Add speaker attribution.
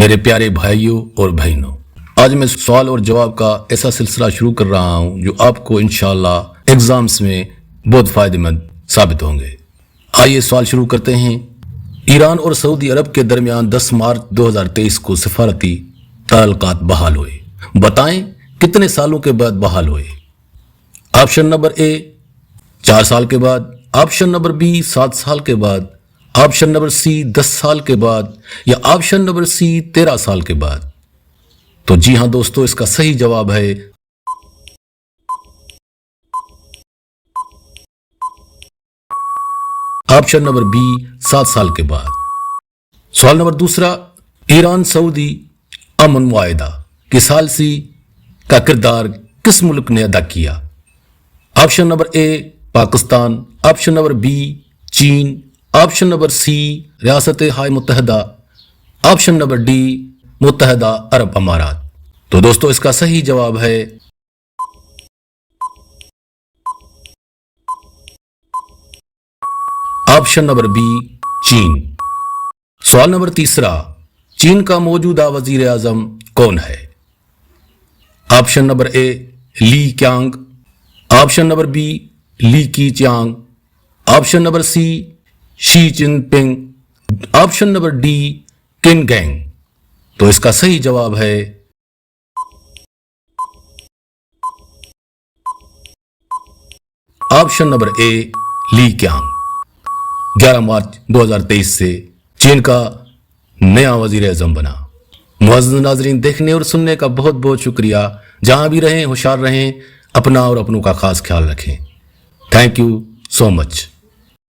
Speaker 1: میرے پیارے بھائیوں اور بہنوں، آج میں سوال اور جواب کا ایسا سلسلہ شروع کر رہا ہوں جو آپ کو انشاءاللہ ایگزامز میں بہت فائدہ مند ثابت ہوں گے۔ آئیے سوال شروع کرتے ہیں۔ ایران اور سعودی عرب کے درمیان 10 مارچ 2023 کو سفارتی تعلقات بحال ہوئے۔ بتائیں کتنے سالوں کے بعد بحال ہوئے؟ آپشن نمبر اے 4 سال کے بعد، آپشن نمبر بی 7 سال کے بعد، آپشن نمبر سی 10 سال کے بعد، یا آپشن نمبر سی 13 سال کے بعد۔ تو جی ہاں دوستو، اس کا صحیح جواب ہے آپشن نمبر بی 7 سال کے بعد۔ سوال نمبر دوسرا، ایران سعودی امن معاہدہ کی ثالثی کا کردار کس ملک نے ادا کیا؟ Option number a Pakistan, option number be chain, option number سی ریاست ہائے متحدہ، آپشن نمبر ڈی متحدہ عرب امارات۔ تو دوستو اس کا صحیح جواب ہے آپشن نمبر بی چین۔ سوال نمبر تیسرا، چین کا موجودہ وزیر اعظم کون ہے؟ آپشن نمبر اے لی کیانگ، آپشن نمبر بی لی کی چیانگ، آپشن نمبر سی شی جن پنگ، آپشن نمبر ڈی کن گینگ۔ تو اس کا صحیح جواب ہے آپشن نمبر اے لی کیانگ۔ 11 مارچ 2023 سے چین کا نیا وزیر اعظم بنا۔ معزز ناظرین، دیکھنے اور سننے کا بہت بہت شکریہ۔ جہاں بھی رہیں ہوشیار رہیں، اپنا اور اپنوں کا خاص خیال رکھیں۔ Thank you so much.